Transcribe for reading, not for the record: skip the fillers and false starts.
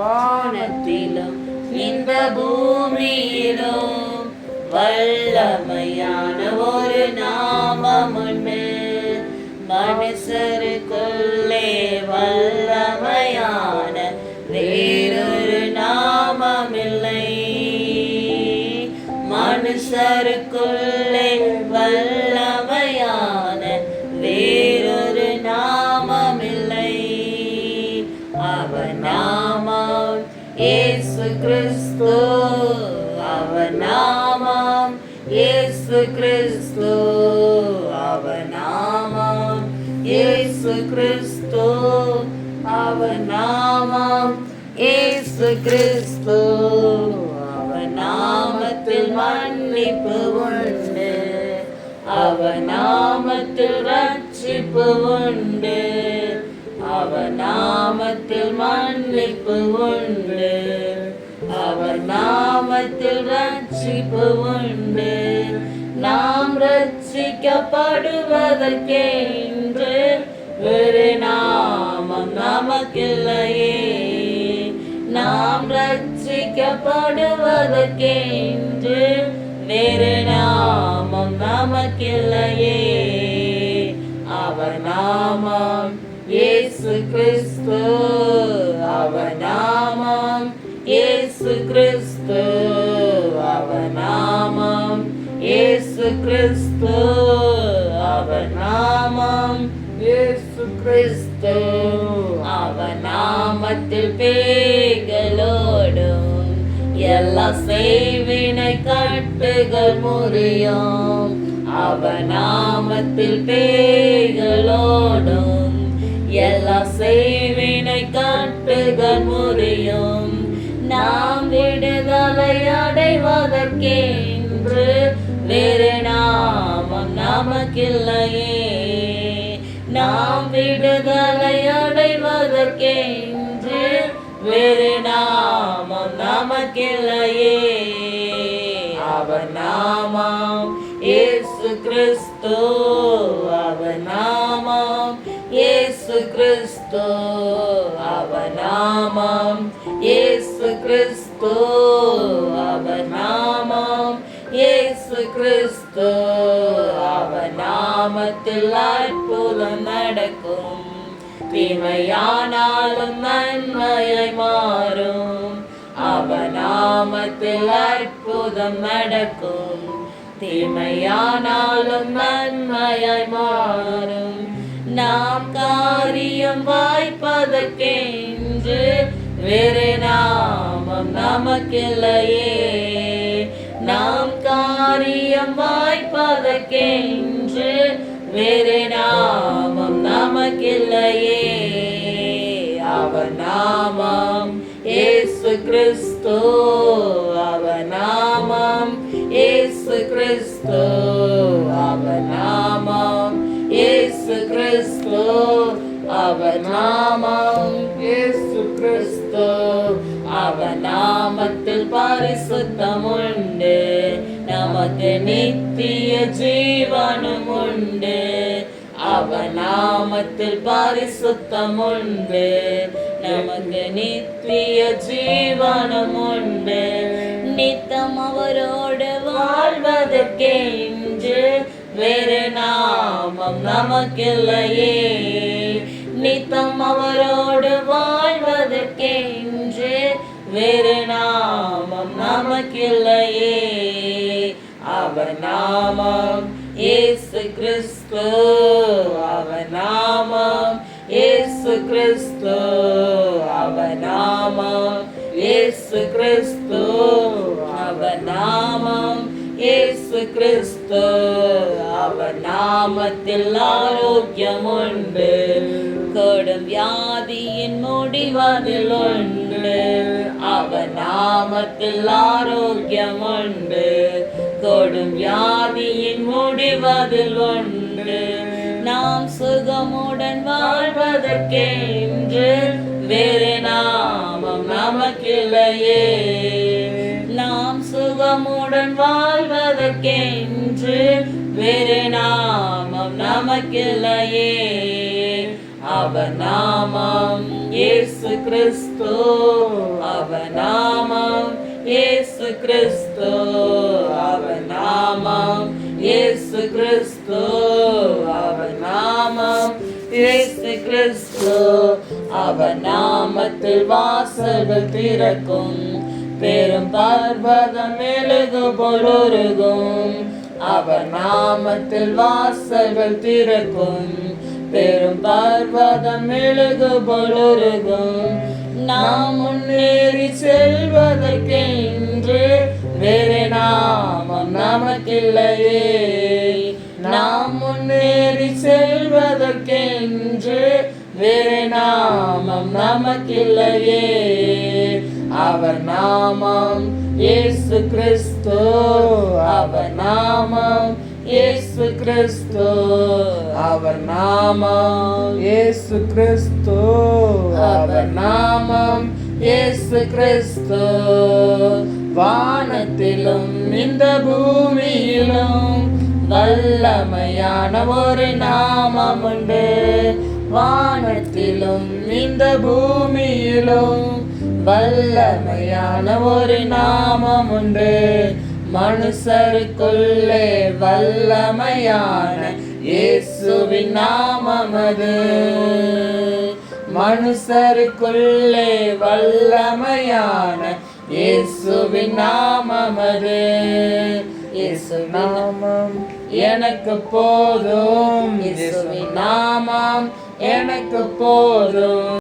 வானத்திலும் இந்த பூமியிலும் வல்லமையான ஒரு நாமம் உண்டு. மனுஷருக்குள்ளே வல்லமையான வேறொரு நாமமில்லை. மனுஷருக்குள்ளே வல்லமையான வேறொரு நாமமில்லை. அவர் நாமம் இயேசு கிறிஸ்து. அவர் நாமம் இயேசு கிறிஸ்து. அவர் நாமம் இயேசு கிறிஸ்து. அவர் நாமம் இயேசு கிறிஸ்து. அவர் நாமத்தில் மன்னிப்பு உண்டு. அவர் நாமத்தில் ரட்சிப்பு உண்டு. அவர் நாமத்தில் மன்னிப்பு உண்டு. அவர் நாமத்தில் ரட்சிப்பு உண்டு. நாம் ரட்சிக்கப்படுவதற்கென்று வேறு நாமம் நமக்கில்லையே. நாம் ரட்சிக்கப்படுவதற்கென்று வேறு நாமம் நமக்கில்லையே. அவர் நாமம் இயேசு கிறிஸ்து. அவர் நாமம் இயேசு கிறிஸ்து. அவர் நாமம் இயேசு கிறிஸ்து. அவர் நாமம் இயேசு கிறிஸ்து. அவர் நாமத்தில் பேய்களோடும் எல்லா செய்வினை கட்டுகள் முறியும். அவர் நாமத்தில் பேய்களோடும் எல்லா செய்வினை கட்டுகள் முறியும். நாம் விடுதலை அடைவதற்கென்று வேறு நாமம் நமக்கில்லையே. நாம் விடுதலை அடைவதற்கென்று வேறு நாமம் நமக்கில்லையே. அவர் நாமம் இயேசு கிறிஸ்து. அவர் நாமம் இயேசு கிறிஸ்து. அவர் நாமம் இயேசு கிறிஸ்து. அவர் நாமம் இயேசு கிறிஸ்து. அவர் நாமத்தில் அற்புதம் நடக்கும். தீமையானாலும் நன்மையாய் மாறும். அவர் நாமத்தில் அற்புதம் நடக்கும். தீமையானாலும் நன்மையாய் மாறும். நாம் காரியம் வாய்ப்பதற்கென்று வேறு நாமம் நமக்கில்லையே. நாம் காரியம் வாய்ப்பதற்கென்று வேறு நாமம் நமக்கில்லையே. அவர் நாமம் இயேசு கிறிஸ்து. அவர் நாமம் இயேசு கிறிஸ்து. அவர் நாமம் இயேசு கிறிஸ்து. அவர் நாமம் இயேசு கிறிஸ்து. அவர் நாமத்தில் பரிசுத்தம் உண்டு. நமக்கு நித்திய ஜீவனும் உண்டு. அவர் நாமத்தில் பரிசுத்தம் உண்டு. நமக்கு நித்திய ஜீவனும் உண்டு. நித்தம் அவரோடு வாழ்வதற்கென்று வேறு நாமம் நமக்கில்லையே. நித்தம் அவரோடு வாழ்வதற்கென்று வேறு நாமம் நமக்கில்லையே. அவர் நாமம் இயேசு கிறிஸ்து. அவர் நாமம் இயேசு கிறிஸ்து. அவர் நாமம் இயேசு கிறிஸ்து. அவர் நாமம் இயேசு கிறிஸ்து. அவர் நாமத்தில் ஆரோக்கியம் உண்டு. கொடும் வியாதியின் முடிவதில் உண்டு. அவர் நாமத்தில் ஆரோக்கியம் உண்டு. கொடும் வியாதியின் முடிவதில் உண்டு. நாம் சுகமுடன் வாழ்வதற்கென்று வேறு நாமம் நமக்கில்லையே. நாம் சுகமுடன் வாழ்வதற்கென்று வேறு நாமம் நமக்கில்லையே. அவர் நாமம் இயேசு கிறிஸ்து, அவர் நாமம் இயேசு கிறிஸ்து, அவர் நாமம் இயேசு கிறிஸ்து, அவர் நாமம் இயேசு கிறிஸ்து. அவர் நாமத்தில் வாசல்கள் திறக்கும், பெரும் பர்வதம் மெழுகு பொழுருகும். அவர் நாமத்தில் வாசல்கள் திறக்கும், பெரும் பர்வதம் மெழுகு பொழுருகும். நாம் முன்னேறி செல்வதற்கென்று வேறு நாமம் நமக்கில்லையே. நாம் முன்னேறி செல்வதற்கென்று வேறு நாமம் நமக்கில்லையே. அவர் நாமம் இயேசு கிறிஸ்து, அவர் நாமம் இயேசு கிறிஸ்து, அவர் நாமம் இயேசு கிறிஸ்து, அவர் நாமம் இயேசு கிறிஸ்து. வானத்திலும் இந்த பூமியிலும் வல்லமையான ஒரு நாமம் உண்டு. வானத்திலும் இந்த பூமியிலும் வல்லமையான ஒரு நாமம் உண்டு. மனுஷருக்குள்ளே வல்லமையான இயேசுவின் நாமம் அது. மனுஷருக்குள்ளே வல்லமையான இயேசுவின் நாமம் அது. இயேசு நாமம் எனக்கு போதும், இயேசுவின் நாமம் எனக்கு போதும்.